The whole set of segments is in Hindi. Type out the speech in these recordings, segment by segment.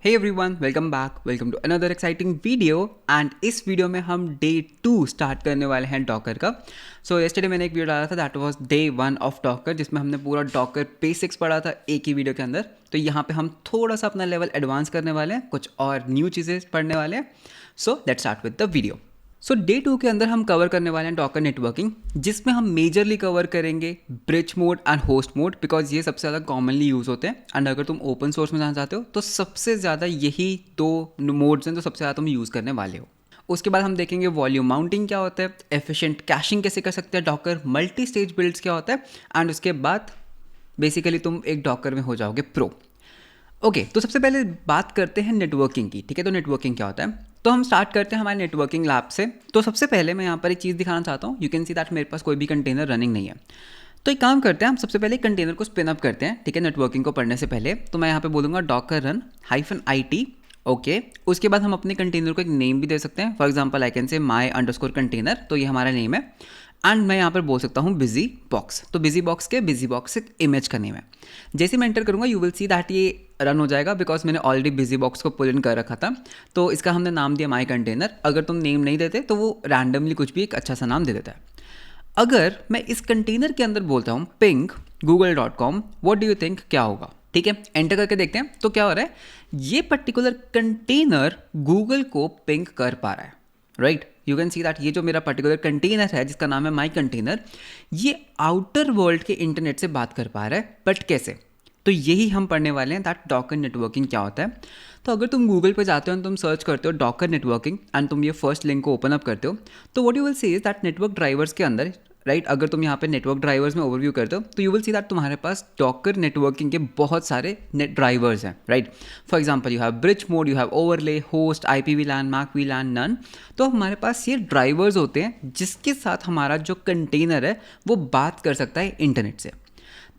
Hey everyone, welcome back. Welcome to another exciting video and इस वीडियो में हम डे 2 स्टार्ट करने वाले हैं डॉकर का. सो yesterday मैंने एक वीडियो डाला था that was day 1 of Docker जिसमें हमने पूरा डॉकर बेसिक्स पढ़ा था एक ही वीडियो के अंदर. तो यहाँ पे हम थोड़ा सा अपना लेवल एडवांस करने वाले हैं, कुछ और न्यू चीज़ें पढ़ने वाले हैं. So let's start with the video. So day 2 के अंदर हम कवर करने वाले हैं डॉकर नेटवर्किंग, जिसमें हम मेजरली कवर करेंगे bridge mode and host mode, because ये सबसे ज़्यादा कॉमनली यूज़ होते हैं. एंड अगर तुम ओपन सोर्स में जाना चाहते हो तो सबसे ज़्यादा यही दो मोड्स हैं जो सबसे ज़्यादा तुम यूज़ करने वाले हो. उसके बाद हम देखेंगे वॉल्यूम माउंटिंग क्या होता है, एफिशिएंट कैशिंग कैसे कर सकते हैं डॉकर, मल्टी स्टेज बिल्ड्स क्या होता है, एंड उसके बाद बेसिकली तुम एक डॉकर में हो जाओगे प्रो. ओके, तो सबसे पहले बात करते हैं नेटवर्किंग की. ठीक है, तो नेटवर्किंग क्या होता है, तो हम स्टार्ट करते हैं हमारे नेटवर्किंग लैब से. तो सबसे पहले मैं यहाँ पर एक चीज़ दिखाना चाहता हूँ. यू कैन सी दैट मेरे पास कोई भी कंटेनर रनिंग नहीं है. तो एक काम करते हैं, हम सबसे पहले कंटेनर को स्पिन अप करते हैं. ठीक है, नेटवर्किंग को पढ़ने से पहले तो मैं यहाँ पे बोलूँगा डॉकर रन -IT. ओके, उसके बाद हम अपने कंटेनर को एक नेम भी दे सकते हैं. फॉर एग्जाम्पल आई कैन से my_कंटेनर, तो ये हमारा नेम है. एंड मैं यहाँ पर बोल सकता हूँ बिजी बॉक्स. तो बिजी बॉक्स के बिजी बॉक्स एक इमेज का नेम है. जैसे मैं एंटर करूँगा यू विल सी दैट ये रन हो जाएगा, बिकॉज मैंने ऑलरेडी बिजी बॉक्स को पुल इन कर रखा था. तो इसका हमने नाम दिया माई कंटेनर. अगर तुम नेम नहीं देते तो वो रैंडमली कुछ भी एक अच्छा सा नाम दे देता है. अगर मैं इस कंटेनर के अंदर बोलता हूँ ping google.com, what do you think क्या होगा? ठीक है, एंटर करके देखते हैं तो क्या हो रहा है. ये पर्टिकुलर कंटेनर गूगल को पिंग कर पा रहा है. Right, you can see that ये जो मेरा पर्टिकुलर कंटेनर है जिसका नाम है माई कंटेनर, ये आउटर वर्ल्ड के इंटरनेट से बात कर पा रहा है. बट कैसे? तो यही हम पढ़ने वाले हैं दैट डॉकर नेटवर्किंग क्या होता है. तो अगर तुम गूगल पे जाते हो और तुम सर्च करते हो डॉकर नेटवर्किंग एंड तुम ये फर्स्ट लिंक को ओपन अप करते हो, तो what you will C is that network drivers के अंदर, राइट, अगर तुम यहाँ पे नेटवर्क ड्राइवर्स में ओवरव्यू करते हो तो यू विल सी दैट तुम्हारे पास डॉकर नेटवर्किंग के बहुत सारे नेट ड्राइवर्स हैं. Right, for example you have bridge mode, you have overlay, host, IPv LAN, MAC-VLAN, none. तो हमारे पास ये ड्राइवर्स होते हैं जिसके साथ हमारा जो कंटेनर है वो बात कर सकता है इंटरनेट से.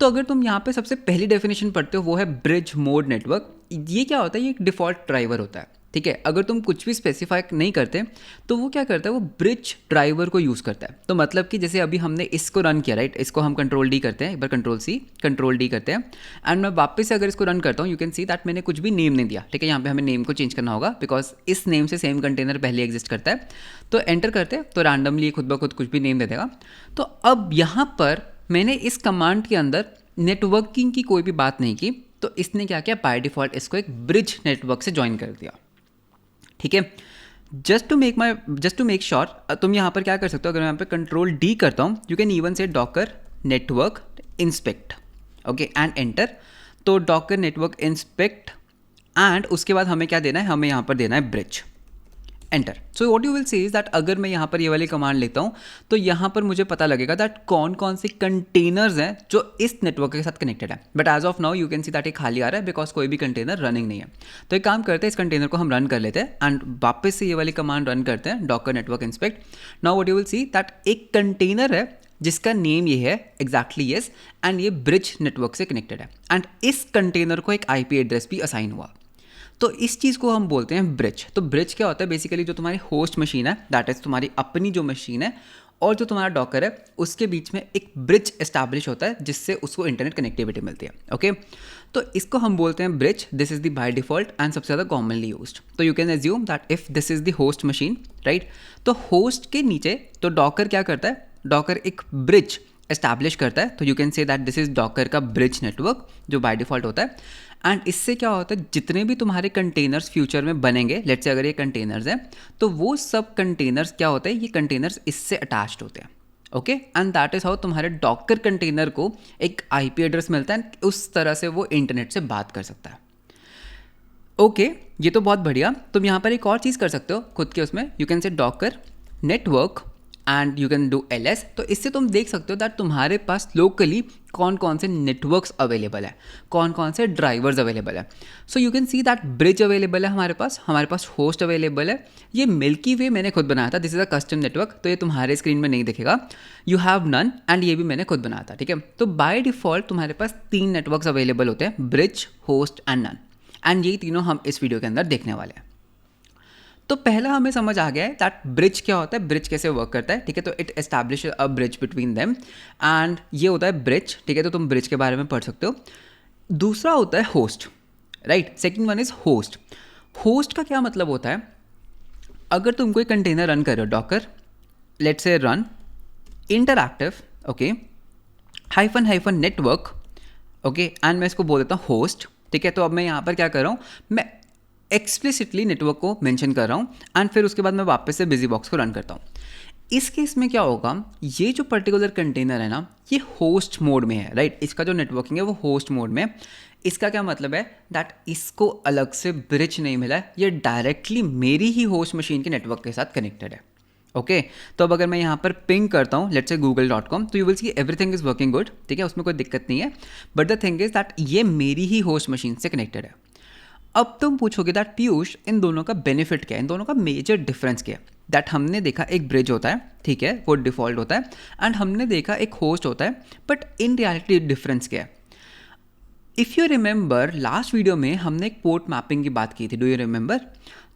तो अगर तुम यहाँ पे सबसे पहली डेफिनेशन पढ़ते हो वो है ब्रिज मोड नेटवर्क. ये क्या होता है, ये एक डिफ़ॉल्ट ड्राइवर होता है. ठीक है, अगर तुम कुछ भी स्पेसिफाई नहीं करते तो वो क्या करता है, वो ब्रिज ड्राइवर को यूज़ करता है. तो मतलब कि जैसे अभी हमने इसको रन किया, राइट, इसको हम Ctrl+D करते हैं, एक बार Ctrl+C Ctrl+D करते हैं, एंड मैं वापस से अगर इसको रन करता हूँ यू कैन सी दैट मैंने कुछ भी नेम नहीं दिया. ठीक है, यहाँ पे हमें नेम को चेंज करना होगा बिकॉज इस नेम से सेम कंटेनर पहले एग्जिस्ट करता है. तो एंटर करते हैं तो रैंडमली खुद ब खुद कुछ भी नेम दे देगा. तो अब यहाँ पर मैंने इस कमांड के अंदर नेटवर्किंग की कोई भी बात नहीं की, तो इसने क्या किया, बाय डिफ़ॉल्ट इसको एक ब्रिज नेटवर्क से ज्वाइन कर दिया. ठीक है, जस्ट टू मेक श्योर तुम यहाँ पर क्या कर सकते हो, अगर मैं यहाँ पे Ctrl+D करता हूँ यू कैन इवन से Docker network inspect. Okay, and enter. तो डॉकर नेटवर्क इंस्पेक्ट एंड उसके बाद हमें क्या देना है, हमें यहाँ पर देना है bridge. Enter. So what you will C is that अगर मैं यहाँ पर ये वाली कमांड लेता हूँ तो यहाँ पर मुझे पता लगेगा दैट कौन कौन से कंटेनर्स हैं जो इस नेटवर्क के साथ कनेक्टेड है. But as of now you can see that ये खाली आ रहा है बिकॉज कोई भी कंटेनर रनिंग नहीं है. तो एक काम करते हैं, इस कंटेनर को हम रन कर लेते हैं एंड वापस से ये वाली कमांड रन करते हैं Docker network inspect. Now what you will see that एक कंटेनर है जिसका नेम ये है एग्जैक्टली येस, एंड ये ब्रिज नेटवर्क से कनेक्टेड है एंड इस कंटेनर को एक IP एड्रेस भी असाइन हुआ. तो इस चीज़ को हम बोलते हैं ब्रिज. तो ब्रिज क्या होता है, बेसिकली जो तुम्हारी होस्ट मशीन है दैट इज़ तुम्हारी अपनी जो मशीन है और जो तुम्हारा डॉकर है उसके बीच में एक ब्रिज एस्टैब्लिश होता है जिससे उसको इंटरनेट कनेक्टिविटी मिलती है. ओके, तो इसको हम बोलते हैं bridge. This is the by default and सबसे ज़्यादा कॉमनली यूज्ड. तो you can assume that if this is the host machine, right, तो होस्ट के नीचे तो डॉकर क्या करता है, डॉकर एक ब्रिज एस्टैब्लिश करता है. तो you can say that this is Docker का ब्रिज नेटवर्क जो बाय डिफ़ॉल्ट होता है. एंड इससे क्या होता है, जितने भी तुम्हारे कंटेनर्स फ्यूचर में बनेंगे, लेट्स से अगर ये कंटेनर्स हैं तो वो सब कंटेनर्स क्या होते हैं, ये कंटेनर्स इससे अटैच्ड होते हैं. Okay, and that is how तुम्हारे डॉकर कंटेनर को एक IP एड्रेस मिलता है, उस तरह से वो इंटरनेट से बात कर सकता है. ओके, ये तो बहुत बढ़िया. तुम यहाँ पर एक और चीज़ कर सकते हो खुद के उसमें, you can say Docker network and you can do LS. तो इससे तुम देख सकते हो दैट तुम्हारे पास लोकली कौन कौन से नेटवर्क्स अवेलेबल है, कौन कौन से ड्राइवर्स अवेलेबल है. सो you can see that bridge available है हमारे पास होस्ट अवेलेबल है. ये मिल्की वे मैंने खुद बनाया था, this is a custom network, तो ये तुम्हारे स्क्रीन में नहीं दिखेगा. यू हैव नन एंड ये भी मैंने खुद बनाया था. ठीक है, तो बाय डिफ़ॉल्ट तुम्हारे पास 3 नेटवर्क्स अवेलेबल होते हैं, ब्रिज, होस्ट एंड नन. एंड यही तीनों हम इस वीडियो के अंदर देखने वाले हैं. तो पहला हमें समझ आ गया है दैट ब्रिज क्या होता है, ब्रिज कैसे वर्क करता है. ठीक है, तो it establish a bridge between them and ये होता है ब्रिज. ठीक है, तो तुम ब्रिज के बारे में पढ़ सकते हो. दूसरा होता है host. Right. Second one is host. Host का क्या मतलब होता है, अगर तुम कोई कंटेनर रन कर रहे हो Docker, let's say run interactive, okay, hyphen hyphen network, okay, and मैं इसको बोल देता हूँ होस्ट, ठीक है। तो अब मैं यहाँ पर क्या कर रहा हूँ, मैं एक्सप्लिसिटली नेटवर्क को मेंशन कर रहा हूँ एंड फिर उसके बाद मैं वापस से बिजी बॉक्स को रन करता हूँ। इस केस में क्या होगा, ये जो पर्टिकुलर कंटेनर है ना, ये होस्ट मोड में है, राइट। इसका जो नेटवर्किंग है वो होस्ट मोड में है। इसका क्या मतलब है, दैट इसको अलग से ब्रिज नहीं मिला है, ये डायरेक्टली मेरी ही होस्ट मशीन के नेटवर्क के साथ कनेक्टेड है, ओके। तो अब अगर मैं यहाँ पर पिंग करता हूँ लेट्स से google.com, तो you will see everything is working good, ठीक है, उसमें कोई दिक्कत नहीं है। But the thing is that ये मेरी ही होस्ट मशीन से कनेक्टेड है। अब तुम पूछोगे दैट पीयूष इन दोनों का बेनिफिट क्या है, इन दोनों का मेजर डिफरेंस क्या है। दैट हमने देखा एक ब्रिज होता है, ठीक है, वो डिफॉल्ट होता है, एंड हमने देखा एक होस्ट होता है, बट इन रियलिटी डिफरेंस क्या है। If you remember last video में हमने एक पोर्ट मैपिंग की बात की थी, डू यू रिमेंबर।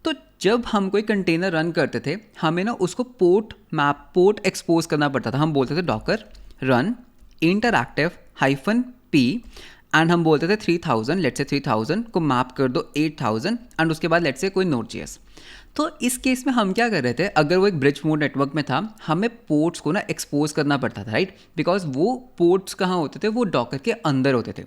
तो जब हम कोई कंटेनर रन करते थे, हमें ना उसको पोर्ट एक्सपोज करना पड़ता था। हम बोलते थे Docker run interactive hyphen P and हम बोलते थे 3000, लेट्स से 3000 को मैप कर दो 8000 एंड उसके बाद लेट्स से कोई Node.js। तो इस केस में हम क्या कर रहे थे, अगर वो एक ब्रिज मोड नेटवर्क में था, हमें पोर्ट्स को ना एक्सपोज करना पड़ता था, राइट, बिकॉज वो पोर्ट्स कहाँ होते थे, वो डॉकर के अंदर होते थे।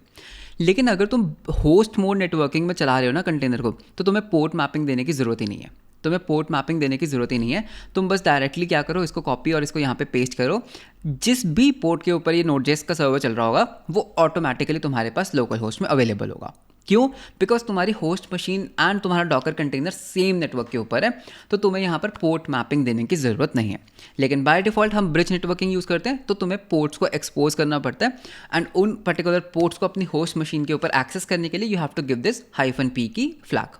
लेकिन अगर तुम होस्ट मोड नेटवर्किंग में चला रहे हो ना कंटेनर को, तो तुम्हें पोर्ट मैपिंग देने की ज़रूरत ही नहीं है, तुम्हें पोर्ट मैपिंग देने की ज़रूरत ही नहीं है। तुम बस डायरेक्टली क्या करो, इसको कॉपी और इसको यहाँ पे पेस्ट करो, जिस भी पोर्ट के ऊपर ये Node.js का सर्वर चल रहा होगा वो ऑटोमेटिकली तुम्हारे पास लोकल होस्ट में अवेलेबल होगा। क्यों, बिकॉज तुम्हारी होस्ट मशीन एंड तुम्हारा डॉकर कंटेनर सेम नेटवर्क के ऊपर है, तो तुम्हें यहाँ पर पोर्ट मैपिंग देने की ज़रूरत नहीं है। लेकिन बाय डिफ़ॉल्ट हम ब्रिज नेटवर्किंग यूज़ करते हैं, तो तुम्हें पोर्ट्स को एक्सपोज करना पड़ता है एंड उन पर्टिकुलर पोर्ट्स को अपनी होस्ट मशीन के ऊपर एक्सेस करने के लिए you have to give this -p की फ्लैग।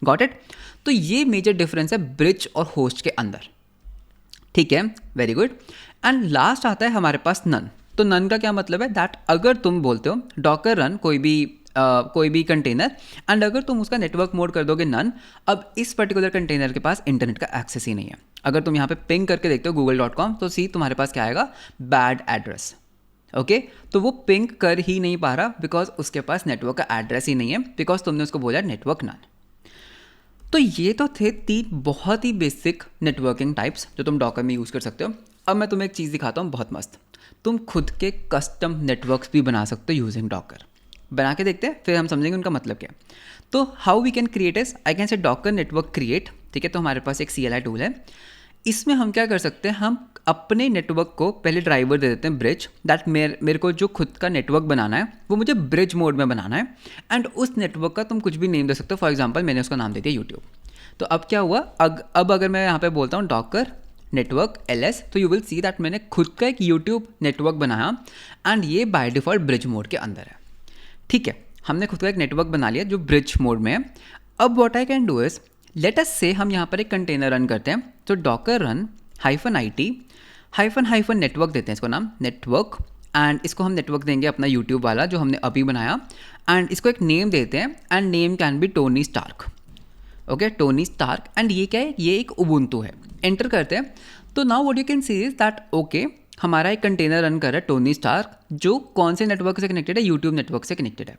Got it. तो ये मेजर डिफरेंस है ब्रिज और होस्ट के अंदर, ठीक है, वेरी गुड। एंड लास्ट आता है हमारे पास नन। तो नन का क्या मतलब है, दैट अगर तुम बोलते हो डॉकर रन कोई भी कंटेनर एंड अगर तुम उसका नेटवर्क मोड कर दोगे नन, अब इस पर्टिकुलर कंटेनर के पास इंटरनेट का एक्सेस ही नहीं है। अगर तुम यहाँ पे पिंग करके देखते हो google.com, तो सी तुम्हारे पास क्या आएगा, बैड एड्रेस, ओके। तो वो पिंग कर ही नहीं पा रहा बिकॉज उसके पास नेटवर्क का एड्रेस ही नहीं है, बिकॉज तुमने उसको बोला नेटवर्क नन। तो ये तो थे 3 बहुत ही बेसिक नेटवर्किंग टाइप्स जो तुम डॉकर में यूज़ कर सकते हो। अब मैं तुम्हें एक चीज़ दिखाता हूँ बहुत मस्त, तुम खुद के कस्टम नेटवर्क्स भी बना सकते हो यूजिंग डॉकर। बना के देखते हैं, फिर हम समझेंगे उनका मतलब क्या। तो how we can create is, I can say Docker network create, ठीक है। तो हमारे पास एक CLI टूल है, इसमें हम क्या कर सकते हैं, हम अपने नेटवर्क को पहले ड्राइवर दे देते हैं ब्रिज, दैट मेरे को जो खुद का नेटवर्क बनाना है वो मुझे ब्रिज मोड में बनाना है, एंड उस नेटवर्क का तुम कुछ भी नेम दे सकते हो। फॉर एग्जांपल मैंने उसका नाम दे दिया यूट्यूब। तो अब क्या हुआ, अब अगर मैं यहाँ पे बोलता हूँ डॉकर नेटवर्क LS, तो यू विल सी दैट मैंने खुद का एक यूट्यूब नेटवर्क बनाया एंड ये बाय डिफ़ॉल्ट ब्रिज मोड के अंदर है, ठीक है। हमने खुद का एक नेटवर्क बना लिया जो ब्रिज मोड में है। अब what I can do is, let us से हम यहाँ पर एक कंटेनर रन करते हैं, तो Docker run -IT hyphen network देते हैं इसको नाम नेटवर्क, एंड इसको हम नेटवर्क देंगे अपना यूट्यूब वाला जो हमने अभी बनाया, एंड इसको एक नेम देते हैं and name can be Tony Stark, okay, Tony Stark. And ये क्या है, ये एक उबुंटू है। एंटर करते हैं, तो now what you can see is that okay, हमारा एक कंटेनर रन कर रहा है टोनी स्टार्क, जो कौन से नेटवर्क से कनेक्टेड है, यूट्यूब नेटवर्क से कनेक्टेड है।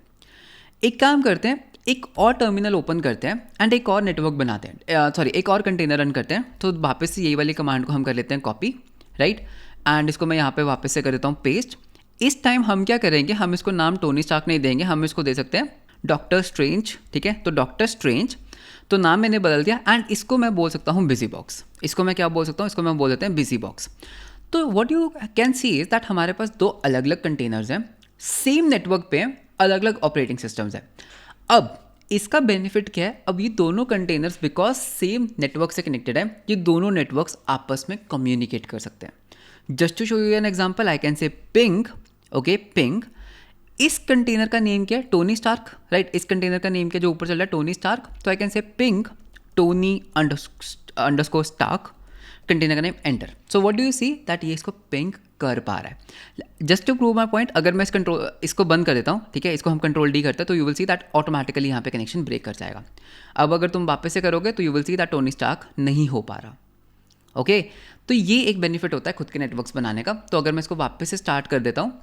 एक काम करते हैं, एक और टर्मिनल ओपन करते हैं एंड एक और नेटवर्क बनाते हैं, एक और कंटेनर रन करते हैं। तो वापस से यही वाली कमांड को हम कर लेते हैं कॉपी, राइट, एंड इसको मैं यहाँ पे वापस से कर देता हूँ पेस्ट। इस टाइम हम क्या करेंगे, हम इसको नाम टोनी स्टार्क नहीं देंगे, हम इसको दे सकते हैं डॉक्टर स्ट्रेंज, ठीक है। तो डॉक्टर स्ट्रेंज, तो नाम मैंने बदल दिया, एंड इसको मैं बोल सकता हूँ बिजी बॉक्स। इसको मैं क्या बोल सकता हूँ, इसको मैं बोल देते हैं बिजी बॉक्स। तो what you can see is that हमारे पास 2 अलग अलग कंटेनर्स हैं, सेम नेटवर्क पे अलग अलग ऑपरेटिंग सिस्टम्स हैं। अब इसका बेनिफिट क्या है, अब ये दोनों कंटेनर्स बिकॉज सेम नेटवर्क से कनेक्टेड है, ये दोनों नेटवर्क्स आपस में कम्युनिकेट कर सकते हैं। Just to show you an example, I can say ping, okay, ping. इस कंटेनर का नेम क्या है, टोनी स्टार्क, राइट। इस कंटेनर का नेम क्या जो ऊपर चल रहा है, टोनी स्टार्क। तो I can say ping Tony underscore Stark, container का name, enter. So what do you see that ये इसको पिंग कर पा रहा है। Just to prove my point, अगर मैं इसको बंद कर देता हूँ, ठीक है, इसको हम कंट्रोल D करते हैं, तो you will see that automatically यहाँ पे कनेक्शन ब्रेक कर जाएगा। अब अगर तुम वापस से करोगे तो you will see that Tony Stark नहीं हो पा रहा, ओके। तो ये एक बेनिफिट होता है खुद के नेटवर्क्स बनाने का। तो अगर मैं इसको वापस से स्टार्ट कर देता हूँ,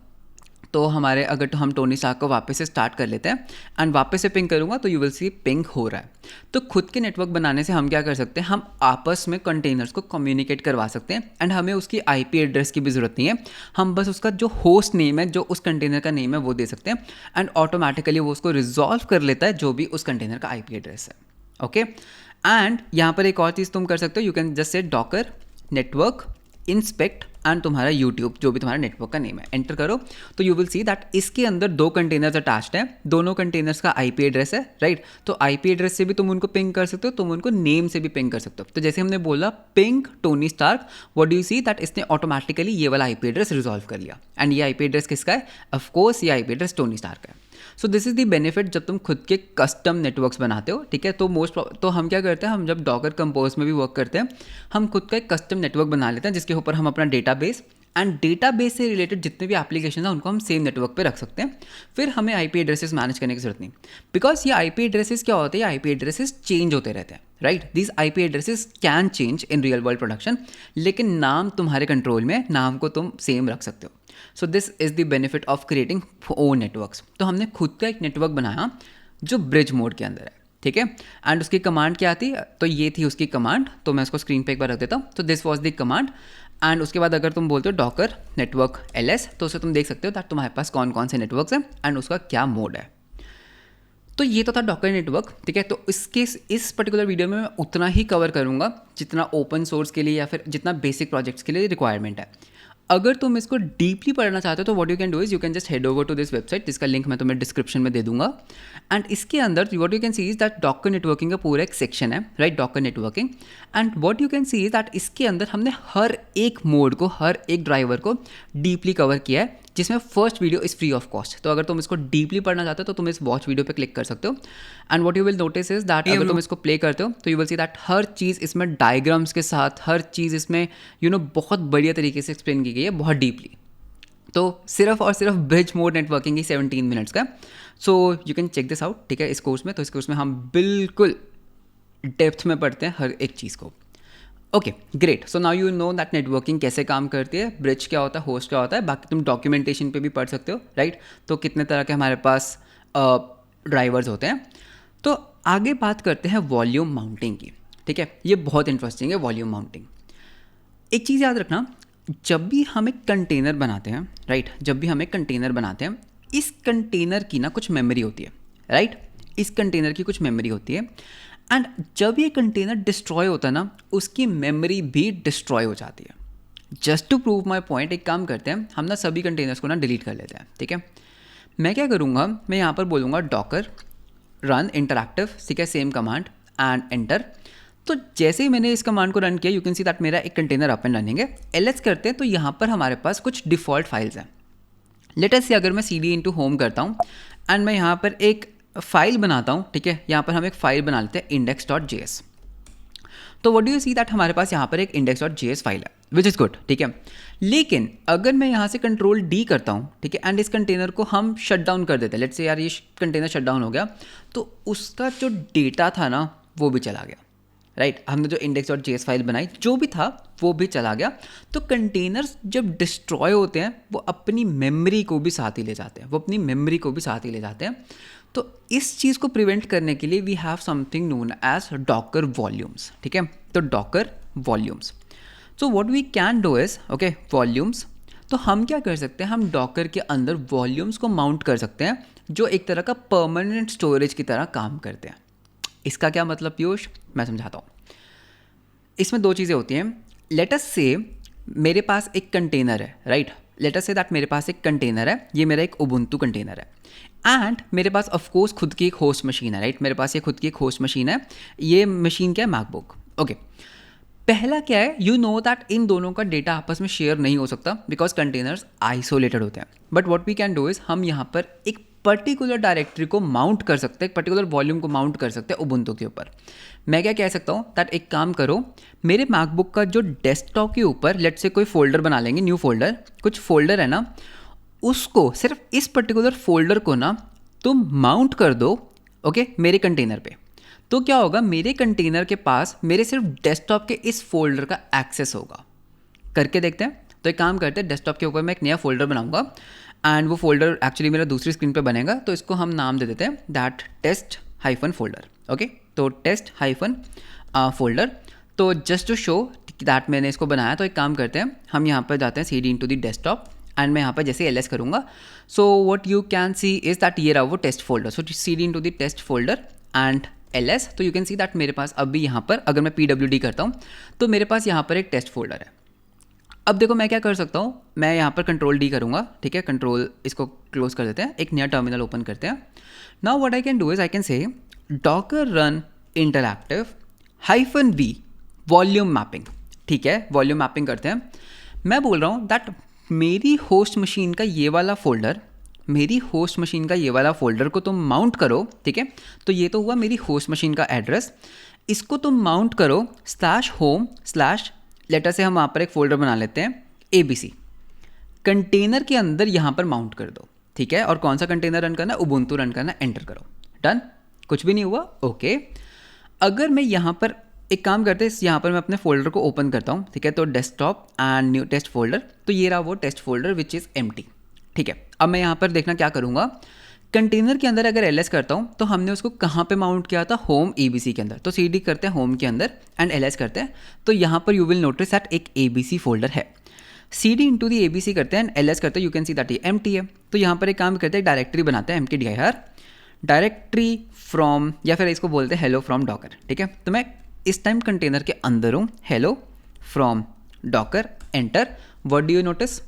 तो हमारे अगर तो हम टोनी स्टार्क को वापस से स्टार्ट कर लेते हैं एंड वापस से पिंग करूँगा तो यू विल सी पिंग हो रहा है। तो खुद के नेटवर्क बनाने से हम क्या कर सकते हैं, हम आपस में कंटेनर्स को कम्युनिकेट करवा सकते हैं एंड हमें उसकी आईपी एड्रेस की भी ज़रूरत नहीं है। हम बस उसका जो होस्ट नेम है, जो उस कंटेनर का नेम है, वो दे सकते हैं एंड ऑटोमेटिकली वो उसको रिजॉल्व कर लेता है जो भी उस कंटेनर का आईपी एड्रेस है। ओके, एंड यहाँ पर एक और चीज़ तुम कर सकते हो, यू कैन जस्ट से डॉकर नेटवर्क इंस्पेक्ट एंड तुम्हारा यूट्यूब, जो भी तुम्हारा नेटवर्क का नेम है, एंटर करो तो यू विल सी दैट इसके अंदर 2 कंटेनर्स अटैच्ड हैं, दोनों कंटेनर्स का आईपी एड्रेस है, राइट। तो आईपी एड्रेस से भी तुम उनको पिंग कर सकते हो, तुम उनको नेम से भी पिंग कर सकते हो। तो जैसे हमने बोला ping Tony Stark, what do you see that इसने ऑटोमेटिकली ये वाला आईपी एड्रेस रिजॉल्व कर लिया एंड ये आईपी एड्रेस किसका है, ऑफकोर्स ये आईपी एड्रेस टोनी स्टार्क है। So this is the benefit जब तुम खुद के कस्टम नेटवर्क्स बनाते हो, ठीक है। तो हम क्या करते हैं, हम जब डॉकर कंपोज में भी वर्क करते हैं, हम खुद का एक कस्टम नेटवर्क बना लेते हैं जिसके ऊपर हम अपना डेटाबेस एंड डेटाबेस से रिलेटेड जितने भी एप्लीकेशन हैं उनको हम सेम नेटवर्क पे रख सकते हैं। फिर हमें आईपी एड्रेसेस मैनेज करने की जरूरत नहीं, बिकॉज ये आईपी एड्रेसेस क्या होते हैं, ये आईपी एड्रेसेस चेंज होते रहते हैं, right. These IP addresses can change in real world production, लेकिन नाम तुम्हारे कंट्रोल में, नाम को तुम सेम रख सकते हो। सो this is the benefit of creating own networks. तो हमने खुद का एक नेटवर्क बनाया जो ब्रिज मोड के अंदर है, ठीक है। एंड उसकी कमांड क्या थी, तो ये थी उसकी कमांड, तो मैं उसको स्क्रीन पे एक बार रख देता हूँ। तो this was the command and उसके बाद अगर तुम बोलते हो डॉकर नेटवर्क ls, तो उसे तुम देख सकते हो दैट तुम्हारे पास कौन कौन से नेटवर्क्स हैं एंड उसका क्या मोड है। तो ये तो था डॉकर नेटवर्क, ठीक है। तो इस पर्टिकुलर वीडियो में मैं उतना ही कवर करूँगा जितना ओपन सोर्स के लिए या फिर जितना बेसिक प्रोजेक्ट्स के लिए रिक्वायरमेंट है। अगर तुम इसको डीपली पढ़ना चाहते हो तो what you can do is you can just head over to this website, जिसका लिंक मैं तुम्हें डिस्क्रिप्शन में दे दूंगा। एंड इसके अंदर what you can see is that Docker networking का पूरा एक सेक्शन है, right, Docker networking. And what you can see is that इसके अंदर हमने हर एक मोड को, हर एक ड्राइवर को डीपली कवर किया है, जिसमें first video is free of cost. तो अगर तुम इसको डीपली पढ़ना चाहते हो तो तुम इस वॉच वीडियो पे क्लिक कर सकते हो। And what you will notice is that अगर तुम इसको प्ले करते हो तो यू विल सी दैट हर चीज़ इसमें डायग्राम्स के साथ, हर चीज़ इसमें बहुत बढ़िया तरीके से एक्सप्लेन की गई है, बहुत डीपली। तो सिर्फ और सिर्फ ब्रिज मोड नेटवर्किंग ही 17 मिनट्स का। So you can check this out, ठीक है, इस कोर्स में। तो इस कोर्स में हम बिल्कुल डेप्थ में पढ़ते हैं हर एक चीज़ को। Okay great, so now you know that networking कैसे काम करती है, ब्रिज क्या होता है, होस्ट क्या होता है। बाकी तुम डॉक्यूमेंटेशन पे भी पढ़ सकते हो, राइट। तो कितने तरह के हमारे पास ड्राइवर्स होते हैं। तो आगे बात करते हैं वॉल्यूम माउंटिंग की, ठीक है। ये बहुत इंटरेस्टिंग है वॉल्यूम माउंटिंग। एक चीज़ याद रखना, जब भी हम एक कंटेनर बनाते हैं, राइट, जब भी हम एक कंटेनर बनाते हैं, इस कंटेनर की ना कुछ मेमोरी होती है, राइट, इस कंटेनर की कुछ मेमोरी होती है। एंड जब ये कंटेनर डिस्ट्रॉय होता है ना, उसकी मेमोरी भी डिस्ट्रॉय हो जाती है। Just to prove my point, एक काम करते हैं, हम ना सभी कंटेनर्स को ना डिलीट कर लेते हैं, ठीक है। मैं क्या करूँगा, मैं यहाँ पर बोलूँगा डॉकर रन इंटरैक्टिव, ठीक है, सेम कमांड एंड एंटर। तो जैसे ही मैंने इस कमांड को रन किया, यू कैन सी दैट मेरा एक कंटेनर अप एंड रनिंग है। ls करते हैं तो यहाँ पर हमारे पास कुछ डिफ़ॉल्ट फाइल्स हैं। लेट अस से अगर मैं cd इंटू होम करता हूँ एंड मैं यहाँ पर एक फाइल बनाता हूँ, ठीक है। यहाँ पर हम एक फाइल बना लेते हैं index.js। तो what do you see that हमारे पास यहाँ पर एक index.js फाइल है, विच इज़ गुड, ठीक है। लेकिन अगर मैं यहाँ से कंट्रोल D करता हूँ, ठीक है, एंड इस कंटेनर को हम शट डाउन कर देते हैं, लेट्स से यार ये कंटेनर शट डाउन हो गया, तो उसका जो डेटा था ना वो भी चला गया, राइट। हमने जो index.js फाइल बनाई, जो भी था वो भी चला गया। तो कंटेनर्स जब डिस्ट्रॉय होते हैं वो अपनी मेमोरी को भी साथ ही ले जाते हैं, वो अपनी मेमोरी को भी साथ ही ले जाते हैं। तो इस चीज़ को प्रिवेंट करने के लिए we have something known as Docker volumes, ठीक है। तो Docker volumes, so what we can do is, okay, volumes. तो हम क्या कर सकते हैं, हम डॉकर के अंदर वॉल्यूम्स को माउंट कर सकते हैं जो एक तरह का परमानेंट स्टोरेज की तरह काम करते हैं। इसका क्या मतलब पीयूष, मैं समझाता हूँ। इसमें 2 चीज़ें होती हैं। लेट अस से मेरे पास एक कंटेनर है, right. Let us say that मेरे पास एक कंटेनर है, ये मेरा एक उबुंटू कंटेनर है एंड मेरे पास ऑफकोर्स खुद की एक होस्ट मशीन है, राइट। मेरे पास ये खुद की एक होस्ट मशीन है। ये मशीन क्या है, मैकबुक, ओके। पहला क्या है, यू नो दैट इन दोनों का डेटा आपस में शेयर नहीं हो सकता बिकॉज कंटेनर्स आइसोलेटेड होते हैं। But what we can do is, हम यहाँ पर एक पर्टिकुलर डायरेक्टरी को माउंट कर सकते हैं, पर्टिकुलर वॉल्यूम को माउंट कर सकते हैं उबुंटू के ऊपर। मैं क्या कह सकता हूँ दैट एक काम करो, मेरे मैकबुक का जो डेस्कटॉप के ऊपर लेट से कोई फोल्डर बना लेंगे, न्यू फोल्डर, कुछ फोल्डर है ना, उसको सिर्फ इस पर्टिकुलर फोल्डर को ना तुम माउंट कर दो, ओके, मेरे कंटेनर पे। तो क्या होगा, मेरे कंटेनर के पास मेरे सिर्फ डेस्कटॉप के इस फोल्डर का एक्सेस होगा। करके देखते हैं। तो एक काम करते हैं, डेस्कटॉप के ऊपर मैं एक नया फोल्डर बनाऊंगा एंड वो फोल्डर एक्चुअली मेरा दूसरी स्क्रीन पे बनेगा, तो इसको हम नाम दे देते हैं that test hyphen folder. Okay, तो टेस्ट हाइफन फोल्डर। तो जस्ट टू शो दैट मैंने इसको बनाया, तो एक काम करते हैं, हम यहाँ पर जाते हैं C D into the desktop and मैं यहाँ पर जैसे एल करूँगा, so what you can see is that ये रहा वो test folder. So C D into the test folder and L S, तो यू कैन सी दैट मेरे पास अभी यहाँ पर अगर मैं PWD करता हूँ तो मेरे पास यहाँ पर एक टेस्ट फोल्डर है। अब देखो मैं क्या कर सकता हूँ, मैं यहाँ पर कंट्रोल D करूँगा, ठीक है, कंट्रोल इसको क्लोज कर देते हैं, एक नया टर्मिनल ओपन करते हैं। Now what I can do is I can say Docker run interactive -v volume mapping. ठीक है, वॉल्यूम मैपिंग करते हैं। मैं बोल रहा हूँ दैट मेरी होस्ट मशीन का ये वाला फोल्डर, मेरी होस्ट मशीन का ये वाला फोल्डर को तुम माउंट करो। ठीक है, तो ये तो हुआ मेरी होस्ट मशीन का एड्रेस, इसको तुम माउंट करो /home/ लेटर से हम वहाँ पर एक फोल्डर बना लेते हैं ABC कंटेनर के अंदर यहाँ पर माउंट कर दो। ठीक है, और कौन सा कंटेनर रन करना, उबुंटू रन करना, एंटर करो, डन, कुछ भी नहीं हुआ। ओके, अगर मैं यहाँ पर एक काम करते हैं, यहाँ पर मैं अपने फोल्डर को ओपन करता हूँ। ठीक है, तो desktop and new test folder, तो ये रहा वो test folder which is empty. ठीक है, अब मैं यहाँ पर देखना क्या करूँगा, कंटेनर के अंदर अगर एल करता हूँ तो हमने उसको कहाँ पे माउंट किया था, होम ABC के अंदर। तो CD करते हैं होम के अंदर एंड एल करते हैं, तो यहाँ पर यू विल नोटिस दैट एक ABC फोल्डर है। CD इंटू दी ABC करते हैं एंड एल करते हैं, यू कैन सी दैट ये एम्प्टी है। तो यहाँ पर एक काम करते हैं, डायरेक्टरी बनाते हैं mkdir डायरेक्टरी फ्रॉम, या फिर इसको बोलते हैं हेलो फ्रॉम डॉकर। ठीक है, तो मैं इस टाइम कंटेनर के अंदर हूँ, hello from Docker, enter. What do you notice,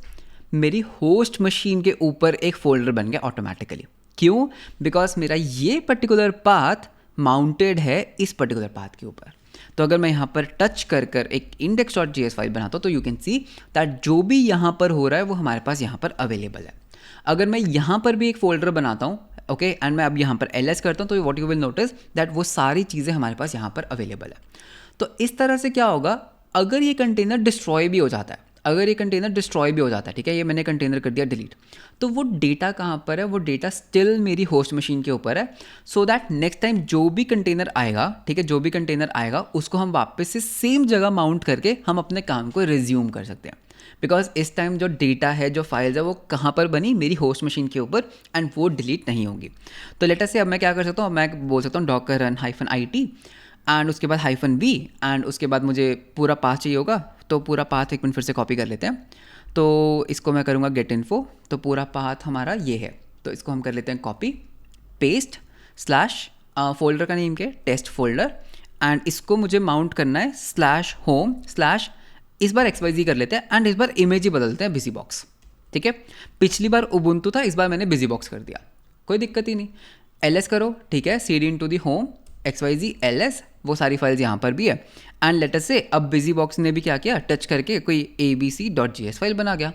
मेरी होस्ट मशीन के ऊपर एक फोल्डर बन गया ऑटोमेटिकली। क्यों, बिकॉज मेरा ये पर्टिकुलर पाथ माउंटेड है इस पर्टिकुलर पाथ के ऊपर। तो अगर मैं यहाँ पर टच कर कर एक index.js फाइल बनाता हूँ तो यू कैन सी दैट जो भी यहाँ पर हो रहा है वो हमारे पास यहाँ पर अवेलेबल है। अगर मैं यहाँ पर भी एक फोल्डर बनाता हूँ, ओके, एंड मैं अब यहाँ पर ls करता हूँ, तो what you will notice that वो सारी चीज़ें हमारे पास यहाँ पर अवेलेबल है। तो इस तरह से क्या होगा, अगर ये कंटेनर डिस्ट्रॉय भी हो जाता है, अगर ये कंटेनर डिस्ट्रॉय भी हो जाता है, ठीक है, ये मैंने कंटेनर कर दिया डिलीट, तो वो डेटा कहाँ पर है, वो डेटा स्टिल मेरी होस्ट मशीन के ऊपर है। सो दैट नेक्स्ट टाइम जो भी कंटेनर आएगा, ठीक है, जो भी कंटेनर आएगा उसको हम वापस से सेम जगह माउंट करके हम अपने काम को रिज्यूम कर सकते हैं। बिकॉज इस टाइम जो डेटा है, जो फाइल्स है, वो कहाँ पर बनी, मेरी होस्ट मशीन के ऊपर, एंड वो डिलीट नहीं होगी। तो लेटर से अब मैं क्या कर सकता हूँ, मैं बोल सकता हूँ डॉकर रन -IT एंड उसके बाद -v एंड उसके बाद मुझे पूरा पाथ चाहिए होगा, तो पूरा पाथ एक मिनट फिर से कॉपी कर लेते हैं। तो इसको मैं करूँगा गेट इन्फो, तो पूरा पाथ हमारा ये है, तो इसको हम कर लेते हैं कॉपी पेस्ट / फोल्डर का नेम क्या है, टेस्ट फोल्डर, एंड इसको मुझे माउंट करना है /home/ इस बार XYZ कर लेते हैं एंड इस बार इमेज ही बदलते हैं BusyBox। ठीक है, पिछली बार उबुंटू था, इस बार मैंने BusyBox कर दिया, कोई दिक्कत ही नहीं। ls करो, ठीक है, CD into the home XYZ ls, वो सारी फाइल्स यहाँ पर भी है, एंड लेटर से अब BusyBox ने भी क्या किया, टच करके कोई abc.js फाइल बना गया,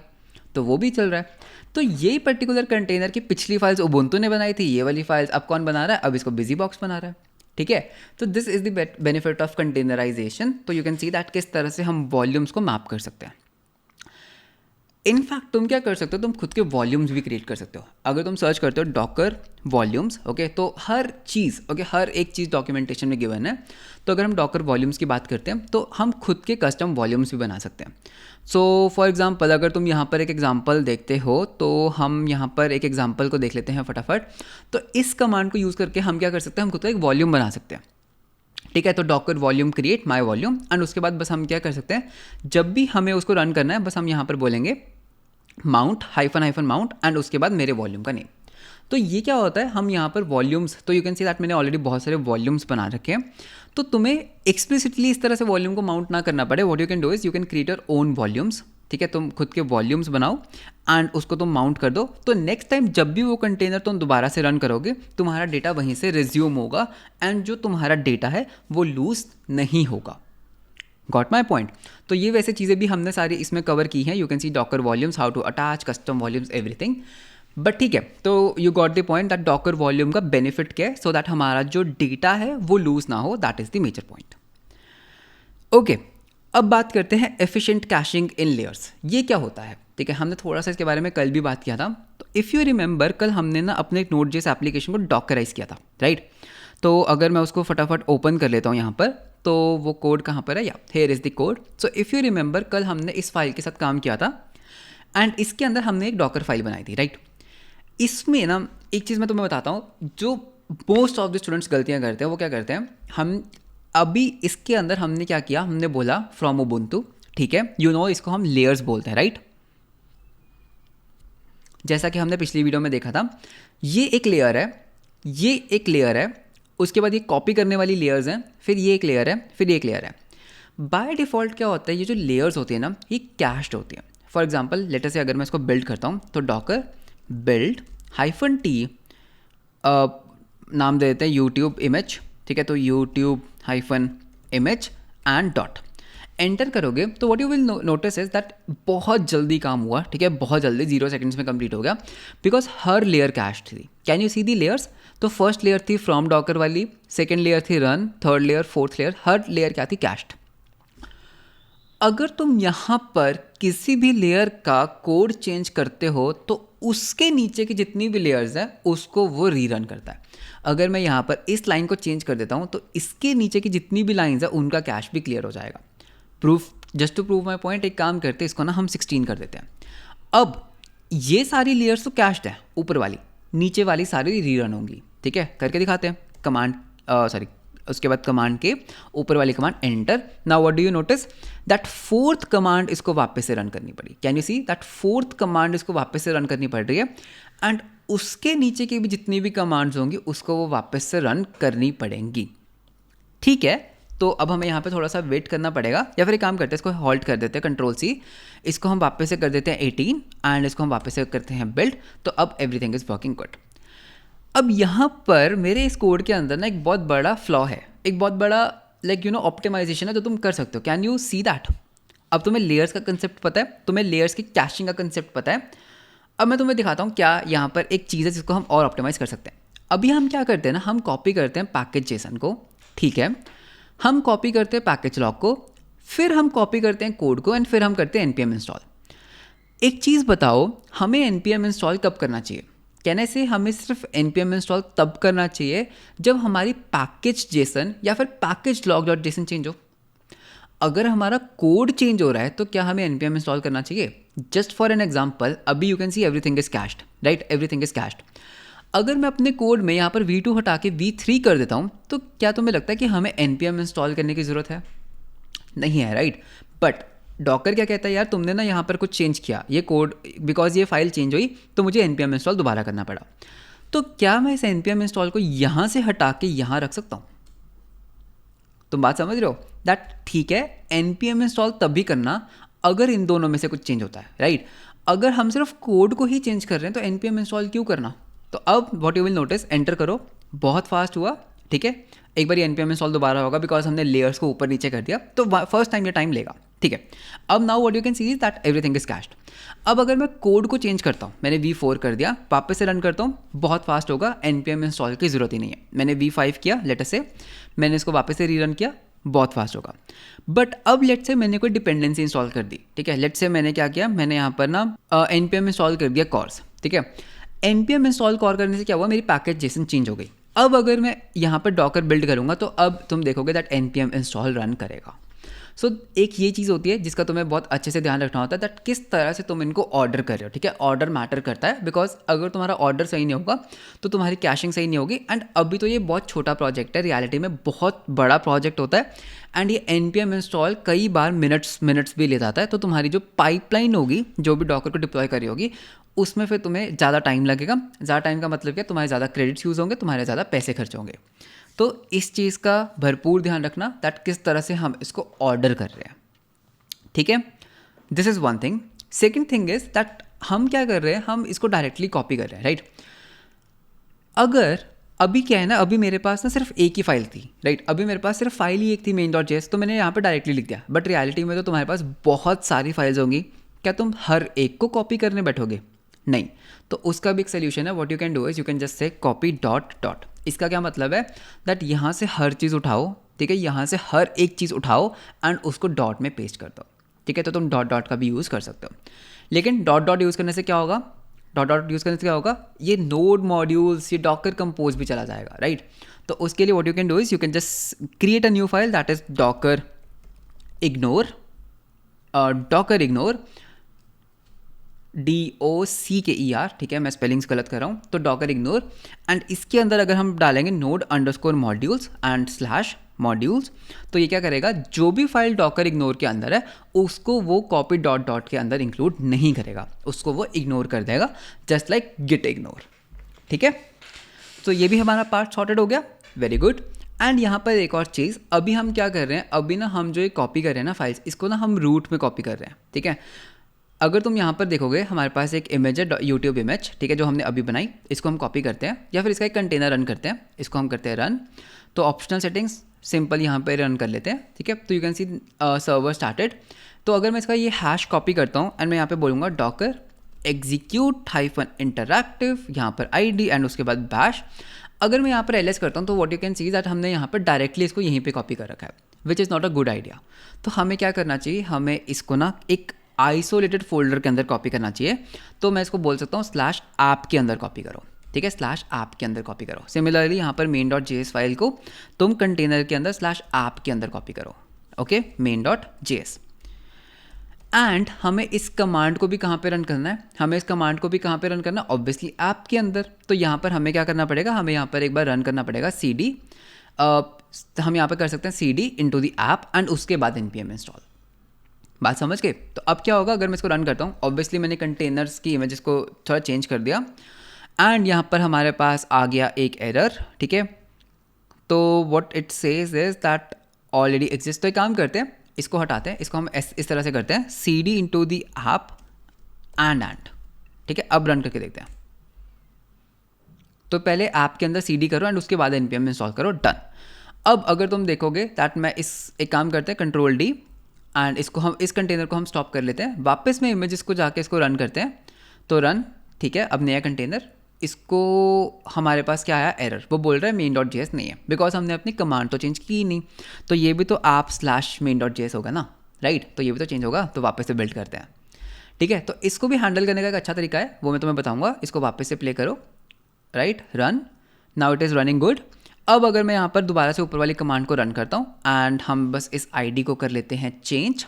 तो वो भी चल रहा है। तो ये पर्टिकुलर कंटेनर की पिछली फाइल्स उबुंटू ने बनाई थी, ये वाली फाइल्स अब कौन बना रहा है, अब इसको BusyBox बना रहा है। ठीक है, तो this is the benefit of containerization. तो यू कैन सी दैट किस तरह से हम वॉल्यूम्स को मैप कर सकते हैं। इनफैक्ट तुम क्या कर सकते हो, तुम खुद के वॉल्यूम्स भी क्रिएट कर सकते हो। अगर तुम सर्च करते हो डॉकर वॉल्यूम्स, ओके, तो हर चीज़, ओके, हर एक चीज़ डॉक्यूमेंटेशन में गिवन है। तो अगर हम डॉकर वॉल्यूम्स की बात करते हैं तो हम खुद के कस्टम वॉल्यूम्स भी बना सकते हैं। सो फॉर एग्जांपल अगर तुम यहाँ पर एक एग्जांपल देखते हो, तो हम यहाँ पर एक एग्जांपल को देख लेते हैं फटाफट। तो इस कमांड को यूज़ करके हम क्या कर सकते हैं, हम खुद का एक वॉल्यूम बना सकते हैं। ठीक है, तो Docker volume create my volume, and उसके बाद बस हम क्या कर सकते हैं, जब भी हमें उसको रन करना है बस हम यहाँ पर बोलेंगे माउंट -, माउंट, एंड उसके बाद मेरे वॉल्यूम का नेम। तो ये क्या होता है, हम यहाँ पर वॉल्यूम्स, तो यू कैन सी दैट मैंने ऑलरेडी बहुत सारे वॉल्यूम्स बना रखे हैं, तो तुम्हें एक्सप्लिसिटली इस तरह से वॉल्यूम को माउंट ना करना पड़े। What you can do is you can create your own volumes. ठीक है, तुम खुद के वॉल्यूम्स बनाओ एंड उसको तुम माउंट कर दो, तो नेक्स्ट टाइम जब भी वो कंटेनर तुम दोबारा से रन करोगे तुम्हारा डेटा वहीं से रिज्यूम होगा, एंड जो तुम्हारा डेटा है वो लूज नहीं होगा। Got my point. तो ये वैसे चीज़ें भी हमने सारी इसमें कवर की हैं। You can see Docker volumes, how to attach custom volumes, everything. But ठीक है, तो you got the point that Docker volume का बेनिफिट क्या है, सो दैट हमारा जो डेटा है वो लूज ना हो, that is the major point. Okay, अब बात करते हैं एफिशिएंट कैशिंग इन लेयर्स। ये क्या होता है, ठीक है, हमने थोड़ा सा इसके बारे में कल भी बात किया था। तो इफ़ यू रिमेंबर, कल हमने ना अपने एक Node.js एप्लीकेशन को डॉकराइज किया था, राइट। तो अगर मैं उसको फटाफट ओपन कर लेता हूँ यहाँ पर, तो वो कोड कहाँ पर है, या here is the code. So if you remember, कल हमने इस फाइल के साथ काम किया था एंड इसके अंदर हमने एक डॉकर फाइल बनाई थी, राइट। इसमें ना एक चीज़ मैं तुम्हें बताता हूँ, जो मोस्ट ऑफ द स्टूडेंट्स गलतियाँ करते हैं वो क्या करते हैं, हम अभी इसके अंदर हमने क्या किया, हमने बोला फ्रॉम उबुंटू, ठीक है, इसको हम लेयर्स बोलते हैं, राइट। जैसा कि हमने पिछली वीडियो में देखा था, ये एक लेयर है, ये एक लेयर है, उसके बाद ये कॉपी करने वाली लेयर्स हैं, फिर ये एक लेयर है, फिर ये एक लेयर है। बाय डिफ़ॉल्ट क्या होता है, ये जो लेयर्स होती है ना, ये कैश्ड होती है। फॉर एग्जांपल लेटर से अगर मैं इसको बिल्ड करता हूँ तो डॉकर बिल्ड -t नाम दे देते हैं यूट्यूब इमेज, ठीक है, तो YouTube -image and dot enter करोगे तो what you will notice is that बहुत जल्दी काम हुआ, ठीक है, बहुत जल्दी 0 सेकंड्स में कंप्लीट हो गया, बिकॉज हर लेयर कैश थी। Can you see the layers? तो फर्स्ट लेयर थी फ्रॉम डॉकर वाली, सेकेंड लेयर थी run, third layer, fourth layer, हर लेयर क्या थी, कैश्ड। अगर तुम यहाँ पर किसी भी लेयर का कोड चेंज करते हो तो उसके नीचे की जितनी भी लेयर्स है उसको वो रीरन करता है। अगर मैं यहाँ पर इस लाइन को चेंज कर देता हूँ तो इसके नीचे की जितनी भी लाइंस है उनका कैश भी क्लियर हो जाएगा। Proof, just to prove my point, एक काम करते हैं, इसको ना हम 16 कर देते हैं। अब ये सारी लेयर्स तो कैश्ड है, ऊपर वाली, नीचे वाली सारी रीरन होंगी, ठीक है, करके दिखाते हैं। कमांड सॉरी उसके बाद कमांड के ऊपर वाली command enter. Now what do you notice that fourth command इसको वापस से रन करनी पड़ी। Can you see that fourth command इसको वापस से रन करनी पड़ रही है, एंड उसके नीचे की भी जितनी भी कमांड्स होंगी उसको वो वापस से रन करनी पड़ेंगी, ठीक है। तो अब हमें यहाँ पे थोड़ा सा वेट करना पड़ेगा, या फिर एक काम करते हैं, इसको हॉल्ट कर देते हैं, कंट्रोल-C, इसको हम वापस से कर देते हैं 18 एंड इसको हम वापस से करते हैं बिल्ड। तो अब एवरीथिंग इज़ वर्किंग गुड। अब यहाँ पर मेरे इस कोड के अंदर ना एक बहुत बड़ा फ्लॉ है, एक बहुत बड़ा ऑप्टिमाइजेशन है जो तुम कर सकते हो। Can you see that? अब तुम्हें लेयर्स का कंसेप्ट पता है, तुम्हें लेयर्स की कैशिंग का कंसेप्ट पता है। अब मैं तुम्हें दिखाता हूँ क्या यहाँ पर एक चीज़ है जिसको हम और ऑप्टिमाइज़ कर सकते हैं। अभी हम क्या करते हैं ना, हम कॉपी करते हैं पैकेज जेसन को, ठीक है, हम कॉपी करते हैं पैकेज लॉग को, फिर हम कॉपी करते हैं कोड को, एंड फिर हम करते हैं npm इंस्टॉल। एक चीज़ बताओ, हमें npm इंस्टॉल कब करना चाहिए? कहने से हमें सिर्फ npm इंस्टॉल तब करना चाहिए जब हमारी पैकेज जेसन या फिर package log dot JSON change हो। अगर हमारा कोड चेंज हो रहा है तो क्या हमें npm इंस्टॉल करना चाहिए? जस्ट फॉर एन एग्जाम्पल, अभी you can see everything is cached, right, everything is cached. अगर मैं अपने कोड में यहाँ पर v2 हटा के v3 कर देता हूँ तो क्या तुम्हें लगता है कि हमें npm इंस्टॉल करने की ज़रूरत है? नहीं है, राइट। बट डॉकर क्या कहता है, यार तुमने ना यहाँ पर कुछ चेंज किया, ये कोड, बिकॉज ये फाइल चेंज हुई तो मुझे npm इंस्टॉल दोबारा करना पड़ा। तो क्या मैं इस npm इंस्टॉल को यहाँ से हटा के यहाँ रख सकता हूँ? तुम बात समझ रहे हो? दैट ठीक है, npm इंस्टॉल तब भी करना अगर इन दोनों में से कुछ चेंज होता है, राइट। अगर हम सिर्फ कोड को ही चेंज कर रहे हैं तो npm इंस्टॉल क्यों करना? तो अब what you will notice, enter करो, बहुत फास्ट हुआ, ठीक है। एक बार npm इंस्टॉल दोबारा होगा बिकॉज हमने लेयर्स को ऊपर नीचे कर दिया, तो फर्स्ट टाइम ये टाइम लेगा, ठीक है। अब now what you can see is that everything is cached. अब अगर मैं कोड को चेंज करता हूँ, मैंने v4 कर दिया, वापस से रन करता हूँ, बहुत फास्ट होगा, npm इंस्टॉल की ज़रूरत ही नहीं है। मैंने v5 किया, लेटर से मैंने इसको वापस से रीरन किया, बहुत फास्ट होगा। बट अब लेट से मैंने कोई डिपेंडेंसी इंस्टॉल कर दी, ठीक है। लेट से मैंने क्या किया, मैंने यहाँ पर ना npm इंस्टॉल कर दिया कॉर्स, ठीक है। npm इंस्टॉल कॉर करने से क्या हुआ, मेरी पैकेज जेसन चेंज हो गई। अब अगर मैं यहाँ पर डॉकर बिल्ड करूँगा तो अब तुम देखोगे दैट npm इंस्टॉल रन करेगा। सो एक ये चीज़ होती है जिसका तुम्हें बहुत अच्छे से ध्यान रखना होता है, दैट किस तरह से तुम इनको ऑर्डर कर रहे हो, ठीक है। ऑर्डर मैटर करता है, बिकॉज अगर तुम्हारा ऑर्डर सही नहीं होगा तो तुम्हारी कैशिंग सही नहीं होगी। एंड अभी तो ये बहुत छोटा प्रोजेक्ट है, रियलिटी में बहुत बड़ा प्रोजेक्ट होता है, एंड ये npm इंस्टॉल कई बार मिनट्स भी ले जाता है। तो तुम्हारी जो पाइपलाइन होगी, जो भी डॉकर को डिप्लॉय करी होगी, उसमें फिर तुम्हें ज़्यादा टाइम लगेगा। ज़्यादा टाइम का मतलब क्या, तुम्हारे ज़्यादा क्रेडिट्स यूज़ होंगे, तुम्हारे ज़्यादा पैसे खर्च होंगे। तो इस चीज़ का भरपूर ध्यान रखना दैट किस तरह से हम इसको ऑर्डर कर रहे हैं, ठीक है। This is one thing. Second thing is that हम क्या कर रहे हैं, हम इसको डायरेक्टली कॉपी कर रहे हैं, राइट। अगर अभी क्या है ना, अभी मेरे पास ना सिर्फ एक ही फाइल थी, राइट, अभी मेरे पास सिर्फ फाइल ही एक थी main.js, तो मैंने यहाँ पे डायरेक्टली लिख दिया। बट रियलिटी में तो तुम्हारे पास बहुत सारी फाइल्स होंगी, क्या तुम हर एक को कॉपी करने बैठोगे? नहीं। तो उसका भी एक सोल्यूशन है, what you can do is you can just say copy dot dot. इसका क्या मतलब है, दैट यहाँ से हर चीज़ उठाओ, ठीक है, यहाँ से हर एक चीज़ उठाओ एंड उसको डॉट में पेस्ट कर दो, ठीक है। तो तुम डॉट डॉट का भी यूज़ कर सकते हो, लेकिन डॉट डॉट यूज़ करने से क्या होगा, डॉट डॉट यूज़ करने से क्या होगा, ये नोड मॉड्यूल्स, ये डॉकर कंपोज भी चला जाएगा, राइट। तो उसके लिए what you can do is you can just create a new file that is Docker ignore DOCKER, ठीक है, मैं स्पेलिंग्स गलत कर रहा हूँ, तो डॉकर इग्नोर। एंड इसके अंदर अगर हम डालेंगे node_modules एंड /modules, तो ये क्या करेगा, जो भी फाइल डॉकर इग्नोर के अंदर है उसको वो कॉपी डॉट के अंदर इंक्लूड नहीं करेगा, उसको वो इग्नोर कर देगा, जस्ट लाइक git ignore, ठीक है। तो ये भी हमारा पार्ट सॉर्टेड हो गया, वेरी गुड। एंड यहाँ पर एक और चीज़, अभी हम क्या कर रहे हैं, अभी ना हम जो ये कॉपी कर रहे हैं ना फाइल्स, इसको ना हम रूट में कॉपी कर रहे हैं, ठीक है। अगर तुम यहाँ पर देखोगे हमारे पास एक इमेज है, यूट्यूब इमेज, ठीक है, जो हमने अभी बनाई, इसको हम कॉपी करते हैं या फिर इसका एक कंटेनर रन करते हैं, इसको हम करते हैं रन। तो ऑप्शनल सेटिंग्स सिंपल यहाँ पर रन कर लेते हैं, ठीक है। तो you can C server started. तो अगर मैं इसका ये हैश कॉपी करता हूँ एंड मैं यहाँ पे बोलूँगा डॉकर एग्जीक्यूट -interactive, यहाँ पर ID एंड उसके बाद बैश। अगर मैं यहाँ पर ls करता हूँ तो what you can see that हमने यहाँ पर डायरेक्टली इसको यहीं पे कॉपी कर रखा है, which is not a good idea. तो हमें क्या करना चाहिए, हमें इसको ना एक आइसोलेटेड फोल्डर के अंदर कॉपी करना चाहिए। तो मैं इसको बोल सकता हूँ /app के अंदर कॉपी करो, ठीक है, /app के अंदर कॉपी करो। सिमिलरली यहाँ पर main.js फाइल को तुम कंटेनर के अंदर /app के अंदर कॉपी करो, ओके, main.js। एंड हमें इस कमांड को भी कहाँ पे रन करना है, हमें इस कमांड को भी कहाँ पे रन करना है, ऑब्वियसली ऐप के अंदर। तो यहाँ पर हमें क्या करना पड़ेगा, हमें यहाँ पर एक बार रन करना पड़ेगा cd, हम यहाँ पर कर सकते हैं cd into the app and उसके बाद npm install। बात समझ गए। तो अब क्या होगा अगर मैं इसको रन करता हूँ, ऑब्वियसली मैंने कंटेनर्स की इमेजेस को थोड़ा चेंज कर दिया एंड यहाँ पर हमारे पास आ गया एक एरर, ठीक है। तो what it says is that already exist. तो एक काम करते हैं, इसको हटाते हैं, इसको हम इस तरह से करते हैं cd into the app and, ठीक है। अब रन करके देखते हैं। तो पहले ऐप के अंदर cd करो एंड उसके बाद npm इंस्टॉल करो, डन। अब अगर तुम देखोगे दैट मैं एक काम करते हैं Ctrl D एंड इसको हम इस कंटेनर को हम स्टॉप कर लेते हैं, वापस में इमेजेस को जाके इसको रन करते हैं। तो रन, ठीक है। अब नया कंटेनर, इसको हमारे पास क्या आया, एरर, वो बोल रहा है main.js नहीं है, बिकॉज हमने अपनी कमांड तो चेंज की नहीं। तो ये भी तो app/main.js होगा ना, राइट। तो ये भी तो चेंज होगा, तो वापस से बिल्ड करते हैं, ठीक है। तो इसको भी हैंडल करने का एक अच्छा तरीका है, वो मैं तुम्हें बताऊंगा। इसको वापस से प्ले करो, right, run, now it is running good. अब अगर मैं यहाँ पर दोबारा से ऊपर वाली कमांड को रन करता हूँ एंड हम बस इस ID को कर लेते हैं चेंज।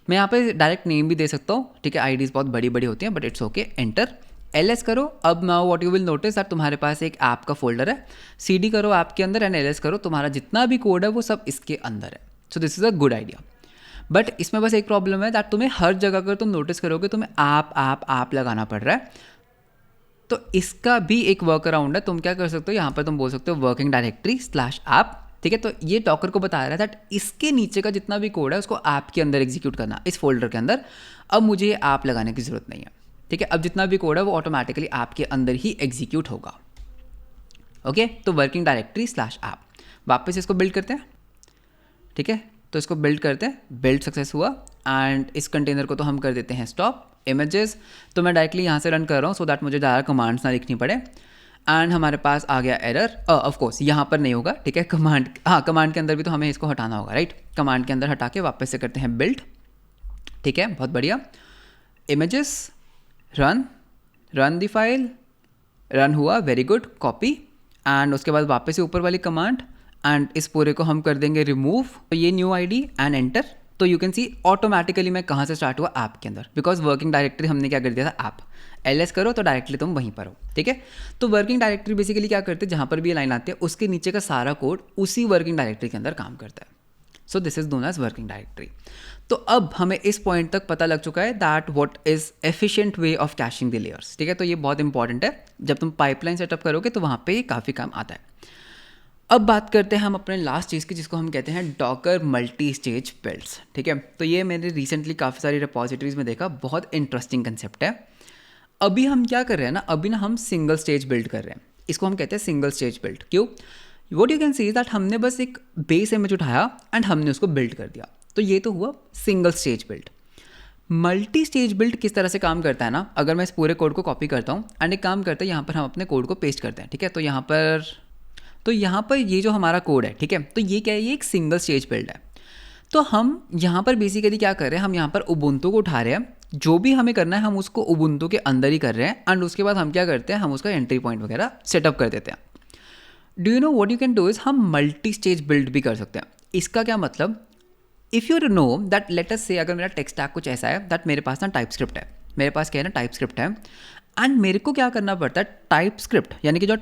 मैं यहाँ पर डायरेक्ट नेम भी दे सकता हूँ, ठीक है, IDs बहुत बड़ी बड़ी होती हैं but it's okay, enter, ls करो। अब now what you will notice that तुम्हारे पास एक ऐप का फोल्डर है, cd करो ऐप के अंदर एंड ls करो, तुम्हारा जितना भी कोड है वो सब इसके अंदर है। So this is a good idea. But इसमें बस एक प्रॉब्लम है दैट तुम्हें हर जगह अगर तुम नोटिस करोगे तुम्हें ऐप लगाना पड़ रहा है। तो इसका भी एक वर्क अराउंड है, तुम क्या कर सकते हो, यहाँ पर तुम बोल सकते हो वर्किंग डायरेक्टरी /app, ठीक है। तो ये डॉकर को बता रहा है दैट इसके नीचे का जितना भी कोड है उसको ऐप के अंदर एग्जीक्यूट करना, इस फोल्डर के अंदर। अब मुझे ये ऐप लगाने की ज़रूरत नहीं है, ठीक है। अब जितना भी कोड है वो ऑटोमेटिकली ऐप के अंदर ही एग्जीक्यूट होगा, ओके। तो वर्किंग डायरेक्टरी /app, वापस इसको बिल्ड करते हैं, ठीक है। तो इसको बिल्ड करते हैं, बिल्ड सक्सेस हुआ एंड इस कंटेनर को तो हम कर देते हैं स्टॉप इमेजेस। तो मैं डायरेक्टली यहाँ से रन कर रहा हूँ सो दैट मुझे ज़्यादा कमांड्स ना लिखनी पड़े। एंड हमारे पास आ गया एरर, ऑफ कोर्स यहाँ पर नहीं होगा, ठीक है। कमांड के अंदर भी तो हमें इसको हटाना होगा, राइट। कमांड के अंदर हटा के वापस से करते हैं बिल्ड, ठीक है, बहुत बढ़िया। Images, run the file, run हुआ, वेरी गुड, कॉपी एंड उसके बाद वापस से ऊपर वाली कमांड एंड इस पूरे को हम कर देंगे रिमूव। तो ये न्यू ID एंड एंटर। तो यू कैन सी ऑटोमेटिकली मैं कहाँ से स्टार्ट हुआ, ऐप के अंदर, बिकॉज वर्किंग डायरेक्टरी हमने क्या कर दिया था, ऐप। ls करो तो डायरेक्टली तुम वहीं पर हो, ठीक है। तो वर्किंग डायरेक्टरी बेसिकली क्या करते हैं, जहाँ पर भी ये लाइन आती है उसके नीचे का सारा कोड उसी वर्किंग डायरेक्टरी के अंदर काम करता है। So this is known as working directory. तो अब हमें इस पॉइंट तक पता लग चुका है that what is efficient way of caching the layers, ठीक है। तो ये बहुत इंपॉर्टेंट है, जब तुम पाइपलाइन सेटअप करोगे तो वहाँ पे ये काफ़ी काम आता है। अब बात करते हैं हम अपने लास्ट चीज़ की, जिसको हम कहते हैं डॉकर मल्टी स्टेज बिल्ड्स, ठीक है। तो ये मैंने रिसेंटली काफ़ी सारी रिपोजिटरीज में देखा, बहुत इंटरेस्टिंग कंसेप्ट है। अभी हम क्या कर रहे हैं ना, अभी ना हम सिंगल स्टेज बिल्ड कर रहे हैं, इसको हम कहते हैं सिंगल स्टेज बिल्ड। क्यों, what you can see that हमने बस एक बेस इमेज उठाया एंड हमने उसको बिल्ड कर दिया, तो ये तो हुआ single stage build. Multi stage build किस तरह से काम करता है ना, अगर मैं इस पूरे कोड को कॉपी करता हूँ एंड एक काम करते हैं, यहाँ पर हम अपने कोड को पेस्ट करते हैं, ठीक है। तो यहाँ पर ये जो हमारा कोड है, ठीक है, तो ये क्या है, ये एक सिंगल स्टेज बिल्ड है। तो हम यहाँ पर बेसिकली क्या कर रहे हैं, हम यहाँ पर उबुंटू को उठा रहे हैं, जो भी हमें करना है हम उसको उबुंटू के अंदर ही कर रहे हैं एंड उसके बाद हम क्या करते हैं, हम उसका एंट्री पॉइंट वगैरह सेटअप कर देते हैं। Do you know what you can do is, हम मल्टी स्टेज बिल्ड भी कर सकते हैं। इसका क्या मतलब, if you know that let us से, अगर मेरा टेक्स्ट स्टैक कुछ ऐसा है दैट मेरे पास ना टाइप स्क्रिप्ट है, मेरे पास क्या है ना, टाइप स्क्रिप्ट है, एंड मेरे को क्या करना पड़ता है, टाइप स्क्रिप्ट यानी कि जो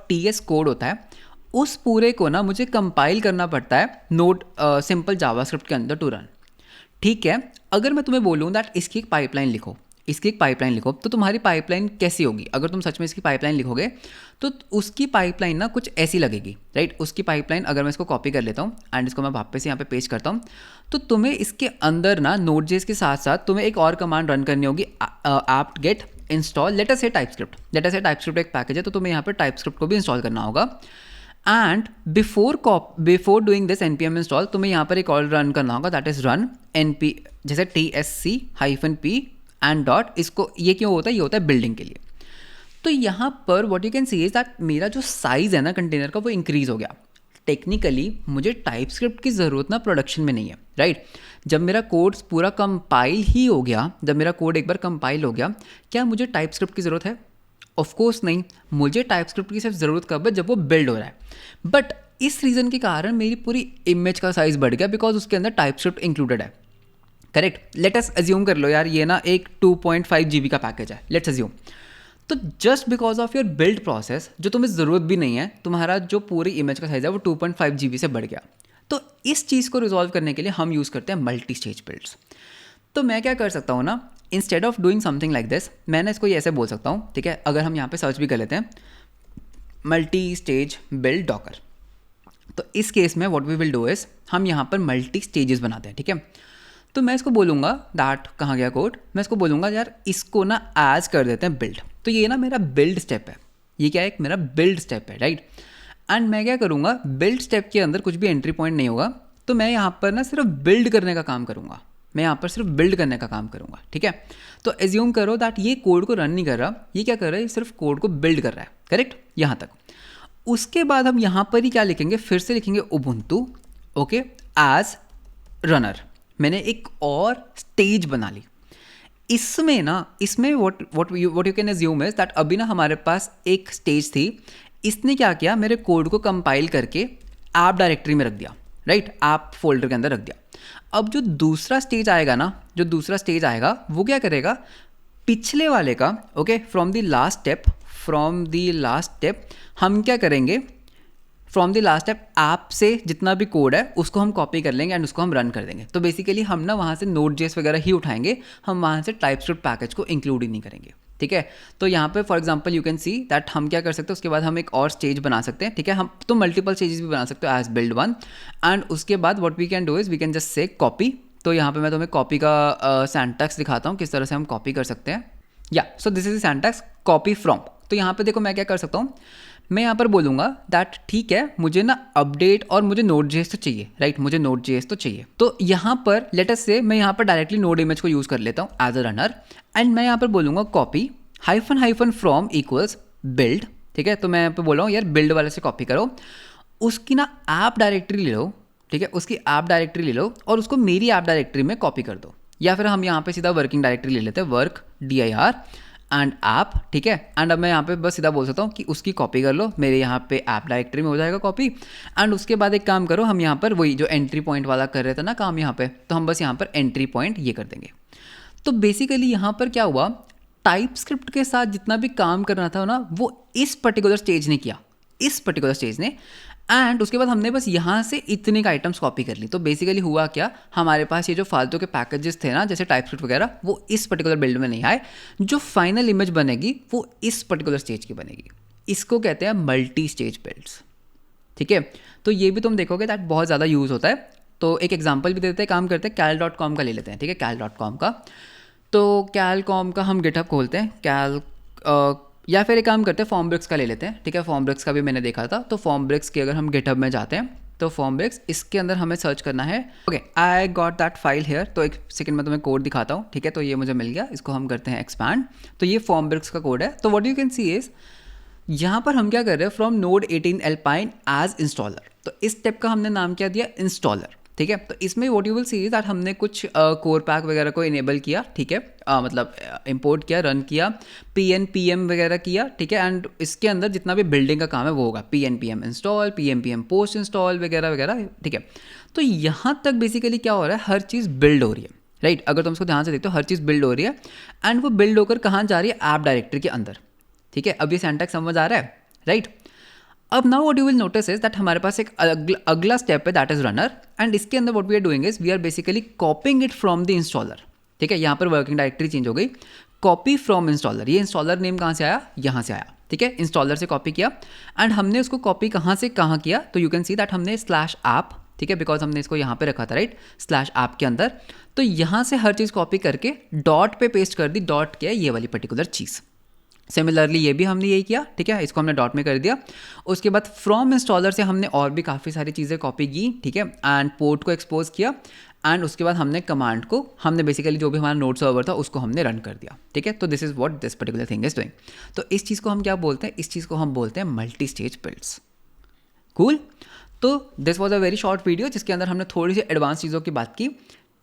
.ts कोड होता है उस पूरे को ना मुझे कंपाइल करना पड़ता है नोड सिंपल जावास्क्रिप्ट के अंदर टू रन। ठीक है, अगर मैं तुम्हें बोलूँ दैट इसकी एक पाइपलाइन लिखो, इसकी एक पाइपलाइन लिखो, तो तुम्हारी पाइपलाइन कैसी होगी? अगर तुम सच में इसकी पाइपलाइन लिखोगे तो उसकी पाइपलाइन ना कुछ ऐसी लगेगी, राइट? उसकी पाइपलाइन अगर मैं इसको कॉपी कर लेता हूँ एंड इसको मैं वापस यहाँ पे पेस्ट करता हूँ, तो तुम्हें इसके अंदर ना Node.js के साथ साथ तुम्हें एक और कमांड रन करनी होगी, apt get install let us से टाइपस्क्रिप्ट। लेट अस से टाइपस्क्रिप्ट एक पैकेज है, तो तुम्हें यहाँ पे टाइपस्क्रिप्ट को भी इंस्टॉल करना होगा। And before doing this npm install तुम्हें यहाँ पर एक और रन करना होगा, दैट इज रन np, जैसे tsc-p एंड डॉट, इसको ये क्यों होता है? ये होता है बिल्डिंग के लिए। तो यहाँ पर what you can see is that मेरा जो साइज़ है ना कंटेनर का वो इंक्रीज़ हो गया। टेक्निकली मुझे टाइपस्क्रिप्ट की ज़रूरत ना प्रोडक्शन में नहीं है, राइट? जब मेरा कोड पूरा कंपाइल ही हो गया, जब मेरा कोड एक बार कंपाइल हो गया, क्या मुझे टाइपस्क्रिप्ट की ज़रूरत है? ऑफ कोर्स नहीं। मुझे टाइपस्क्रिप्ट की सिर्फ ज़रूरत कब है? जब वो बिल्ड हो रहा है। बट इस रीज़न के कारण मेरी पूरी इमेज का साइज़ बढ़ गया बिकॉज उसके अंदर टाइपस्क्रिप्ट इंक्लूडेड है। करेक्ट? लेट अस अज्यूम कर लो यार, ये ना एक 2.5 GB का पैकेज है, लेट्स अज्यूम। तो just because of your build process, जो तुम्हें ज़रूरत भी नहीं है, तुम्हारा जो पूरी इमेज का साइज़ है वो 2.5 GB से बढ़ गया। तो इस चीज़ को रिजॉल्व करने के लिए हम यूज़ करते हैं मल्टी स्टेज बिल्ड्स। तो मैं क्या कर सकता हूँ ना, instead of doing something like this, मैंने इसको ये ऐसे बोल सकता हूँ, ठीक है? अगर हम यहाँ पे सर्च भी कर लेते हैं मल्टी स्टेज बिल्ड डॉकर, तो इस केस में what we will do is हम यहाँ पर मल्टी स्टेजेस बनाते हैं, ठीक है? तो मैं इसको बोलूँगा दैट, कहाँ गया कोड, मैं इसको बोलूँगा यार इसको ना एज कर देते हैं बिल्ड। तो ये ना मेरा बिल्ड स्टेप है, ये क्या है? एक मेरा बिल्ड स्टेप है, राइट? एंड मैं क्या करूँगा, बिल्ड स्टेप के अंदर कुछ भी एंट्री पॉइंट नहीं होगा, तो मैं यहाँ पर ना सिर्फ बिल्ड करने का काम करूँगा, मैं यहाँ पर सिर्फ बिल्ड करने का काम करूँगा, ठीक है? तो एज्यूम करो दैट ये कोड को रन नहीं कर रहा, ये क्या कर रहा है? सिर्फ कोड को बिल्ड कर रहा है, करेक्ट? यहाँ तक। उसके बाद हम यहाँ पर ही क्या लिखेंगे? फिर से लिखेंगे उबुंटू, ओके, एज रनर। मैंने एक और स्टेज बना ली। इसमें ना, इसमें what you can assume is that अभी ना हमारे पास एक स्टेज थी, इसने क्या किया? मेरे कोड को कंपाइल करके ऐप डायरेक्टरी में रख दिया, राइट? ऐप फोल्डर के अंदर रख दिया। अब जो दूसरा स्टेज आएगा ना, जो दूसरा स्टेज आएगा वो क्या करेगा? पिछले वाले का, okay, from the last step हम क्या करेंगे? From the last step app से जितना भी कोड है उसको हम कॉपी कर लेंगे एंड उसको हम रन कर देंगे। तो बेसिकली हम ना वहाँ से Node.js वगैरह ही उठाएंगे, हम वहाँ से टाइपस्क्रिप्ट पैकेज को इंक्लूड ही नहीं करेंगे, ठीक है? तो यहाँ पे for example you can see that हम क्या कर सकते हैं, उसके बाद हम एक और स्टेज बना सकते हैं, ठीक है? हम तो मल्टीपल स्टेजेस भी बना सकते हो एज बिल्ड वन। एंड उसके बाद what we can do is we can just say copy. तो यहाँ पे मैं तुम्हें कॉपी का सिंटैक्स दिखाता हूँ, किस तरह से हम कॉपी कर सकते हैं। या सो this is syntax, copy from. तो यहाँ पे देखो मैं क्या कर सकता हूँ, मैं यहाँ पर बोलूँगा दैट ठीक है, मुझे ना अपडेट और मुझे Node.js तो चाहिए, राइट? मुझे Node.js तो चाहिए। तो यहाँ पर लेट अस से मैं यहाँ पर डायरेक्टली नोड इमेज को यूज़ कर लेता हूँ एज अ रनर, एंड मैं यहाँ पर बोलूँगा copy hyphen from equals build, ठीक है? तो मैं यहाँ पर बोल रहा हूँ यार बिल्ड वाले से कॉपी करो, उसकी ना ऐप डायरेक्टरी ले लो, ठीक है? उसकी ऐप डायरेक्टरी ले लो और उसको मेरी ऐप डायरेक्टरी में कॉपी कर दो। या फिर हम यहाँ पे सीधा वर्किंग डायरेक्टरी ले लेते हैं, वर्क dir एंड ऐप, ठीक है? एंड अब मैं यहाँ पे बस सीधा बोल सकता हूँ कि उसकी कॉपी कर लो, मेरे यहाँ पे ऐप डायरेक्टरी में हो जाएगा कॉपी। एंड उसके बाद एक काम करो, हम यहाँ पर वही जो एंट्री पॉइंट वाला कर रहे थे ना काम यहाँ पे, तो हम बस यहाँ पर एंट्री पॉइंट ये कर देंगे। तो बेसिकली यहाँ पर क्या हुआ, टाइपस्क्रिप्ट के साथ जितना भी काम करना था ना वो इस पर्टिकुलर स्टेज ने किया, इस पर्टिकुलर स्टेज ने। एंड उसके बाद हमने बस यहाँ से इतने का आइटम्स कॉपी कर ली। तो बेसिकली हुआ क्या, हमारे पास ये जो फालतू के पैकेजेस थे ना जैसे टाइपस्क्रिप्ट वगैरह, वो इस पर्टिकुलर बिल्ड में नहीं आए। जो फाइनल इमेज बनेगी वो इस पर्टिकुलर स्टेज की बनेगी। इसको कहते हैं मल्टी स्टेज बिल्ड्स, ठीक है? तो ये भी तुम देखोगे दैट बहुत ज़्यादा यूज़ होता है। तो एक एग्जाम्पल भी देते हैं, काम करते हैं, cal.com का ले लेते हैं, ठीक है? cal.com का, तो cal.com का हम गिटहब खोलते हैं, या फिर एक काम करते हैं फॉर्मब्रिक्स का ले लेते हैं, ठीक है? फॉर्मब्रिक्स का भी मैंने देखा था। तो फॉर्मब्रिक्स की अगर हम गिटहब में जाते हैं तो फॉर्मब्रिक्स, इसके अंदर हमें सर्च करना है, okay, I got that file hair. तो एक सेकंड में तुम्हें कोड दिखाता हूँ, ठीक है? तो ये मुझे मिल गया, इसको हम करते हैं एक्सपैंड। तो ये फॉर्मब्रिक्स का कोड है। तो what you can see is यहाँ पर हम क्या कर रहे हैं, from Node 18 Alpine as installer. तो इस स्टेप का हमने नाम क्या दिया, इंस्टॉलर, ठीक है? तो इसमें what you will see that हमने कुछ कोर पैक वगैरह को इनेबल किया, ठीक है? मतलब इंपोर्ट किया, रन किया, pnpm वगैरह किया, ठीक है? एंड इसके अंदर जितना भी बिल्डिंग का काम है वो होगा, pnpm install, pnpm post install वगैरह वगैरह, ठीक है? तो यहाँ तक बेसिकली क्या हो रहा है, हर चीज़ बिल्ड हो रही है, राइट। अगर तुम इसको ध्यान से देखते हो हर चीज़ बिल्ड हो रही है एंड वो बिल्ड होकर कहाँ जा रही है, ऐप डायरेक्टरी के अंदर, ठीक है। अब ये सिंटैक्स समझ आ रहा है, राइट। अब now what you will notice is that हमारे पास एक अगला स्टेप है दैट इज रनर, एंड इसके अंदर what we are doing is we are basically copying it from the installer, ठीक है। यहाँ पर वर्किंग डायरेक्टरी चेंज हो गई, कॉपी फ्रॉम इंस्टॉलर, ये इंस्टॉलर नेम कहाँ से आया, यहाँ से आया, ठीक है। इंस्टॉलर से कॉपी किया एंड हमने उसको कॉपी कहाँ से कहाँ किया, तो यू कैन सी दैट हमने स्लैश ऐप, ठीक है, बिकॉज हमने इसको यहाँ पे रखा था, राइट, स्लैश ऐप के अंदर। तो यहाँ से हर चीज़ कॉपी करके डॉट पे पेस्ट कर दी, डॉट क्या है, ये वाली पर्टिकुलर चीज़। सिमिलरली ये भी हमने यही किया, ठीक है, इसको हमने डॉट में कर दिया। उसके बाद फ्रॉम इंस्टॉलर से हमने और भी काफ़ी सारी चीज़ें कॉपी की, ठीक है, एंड पोर्ट को एक्सपोज किया एंड उसके बाद हमने कमांड को, हमने बेसिकली जो भी हमारा नोड सर्वर था उसको हमने रन कर दिया, ठीक है। तो this is what this particular thing is doing. तो इस चीज़ को हम क्या बोलते हैं, इस चीज़ को हम बोलते हैं मल्टी स्टेज बिल्ड्स। कूल। तो this was a very short video जिसके अंदर हमने थोड़ी सी एडवांस चीज़ों की बात की।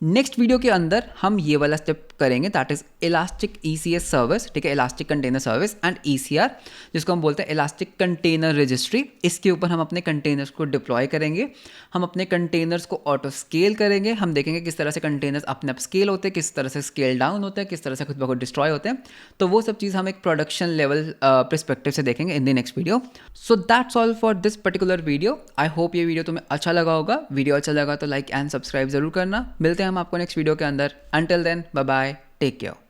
नेक्स्ट वीडियो के अंदर हम ये वाला स्टेप करेंगे that is elastic ECS service, ठीक है, elastic container service, and ECR जिसको हम बोलते हैं इलास्टिक कंटेनर रजिस्ट्री। इसके ऊपर हम अपने कंटेनर्स को डिप्लॉय करेंगे, हम अपने कंटेनर्स को ऑटो स्केल करेंगे, हम देखेंगे किस तरह से कंटेनर्स अपने आप स्केल होते हैं, किस तरह से स्केल डाउन होते हैं, किस तरह से खुद ब खुद डिस्ट्रॉय होते हैं। तो वो सब चीज़ हम एक प्रोडक्शन लेवल परस्पेक्टिव से देखेंगे in the next video. So that's all for this particular video. I hope ये वीडियो तुम्हें अच्छा लगा होगा। वीडियो अच्छा लगा तो लाइक एंड सब्सक्राइब जरूर करना। मिलते हैं हम आपको नेक्स्ट वीडियो के अंदर। Until then bye bye, take care.